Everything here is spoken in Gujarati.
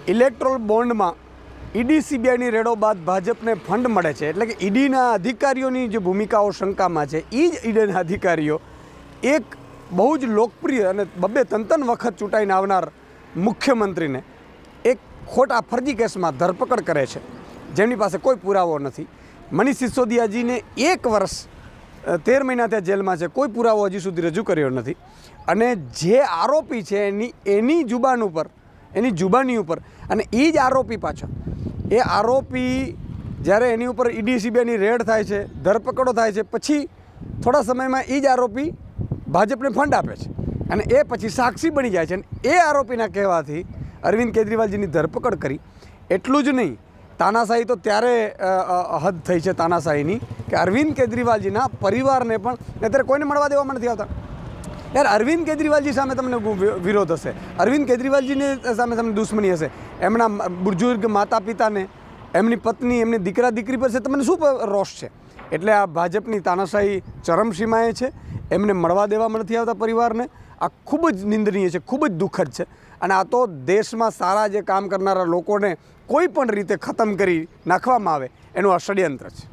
ઇલેક્ટ્રોલ બોન્ડમાં ઈડી સીબીઆઈની રેડો બાદ ભાજપને ફંડ મળે છે, એટલે કે ઈડીના અધિકારીઓની જે ભૂમિકાઓ શંકામાં છે એ જ ઈડીના અધિકારીઓ એક બહુ જ લોકપ્રિય અને બબે તંતન વખત ચૂંટાઈને આવનાર મુખ્યમંત્રીને એક ખોટા ફરજી કેસમાં ધરપકડ કરે છે, જેમની પાસે કોઈ પુરાવો નથી. મનીષ સિસોદિયાજીને 1 વર્ષ 13 મહિના ત્યાં જેલમાં છે, કોઈ પુરાવો હજી સુધી રજૂ કર્યો નથી. અને જે આરોપી છે એની જુબાની ઉપર અને એ જ આરોપી પાછો એ આરોપી જ્યારે એની ઉપર ઈડી સીબીઆઈની રેડ થાય છે, ધરપકડો થાય છે, પછી થોડા સમયમાં એ જ આરોપી ભાજપને ફંડ આપે છે અને એ પછી સાક્ષી બની જાય છે. અને એ આરોપીના કહેવાથી અરવિંદ કેજરીવાલજીની ધરપકડ કરી. એટલું જ નહીં, તાનાશાહી તો ત્યારે હદ થઈ છે તાનાશાહીની કે અરવિંદ કેજરીવાલજીના પરિવારને પણ અત્યારે કોઈને મળવા દેવામાં નથી આવતા. યાર, અરવિંદ કેજરીવાલજી સામે તમને વિરોધ હશે, અરવિંદ કેજરીવાલજીની સામે તમને દુશ્મની હશે, એમના બુજુર્ગ માતા પિતાને, એમની પત્ની, એમની દીકરા દીકરી પર છે, તમને શું રોષ છે? એટલે આ ભાજપની તાનાશાહી ચરમસીમાએ છે, એમને મળવા દેવામાં નથી આવતા પરિવારને. આ ખૂબ જ નિંદનીય છે, ખૂબ જ દુઃખદ છે. અને આ તો દેશમાં સારા જે કામ કરનારા લોકોને કોઈ પણ રીતે ખતમ કરી નાખવામાં આવે એનું આ ષડયંત્ર છે.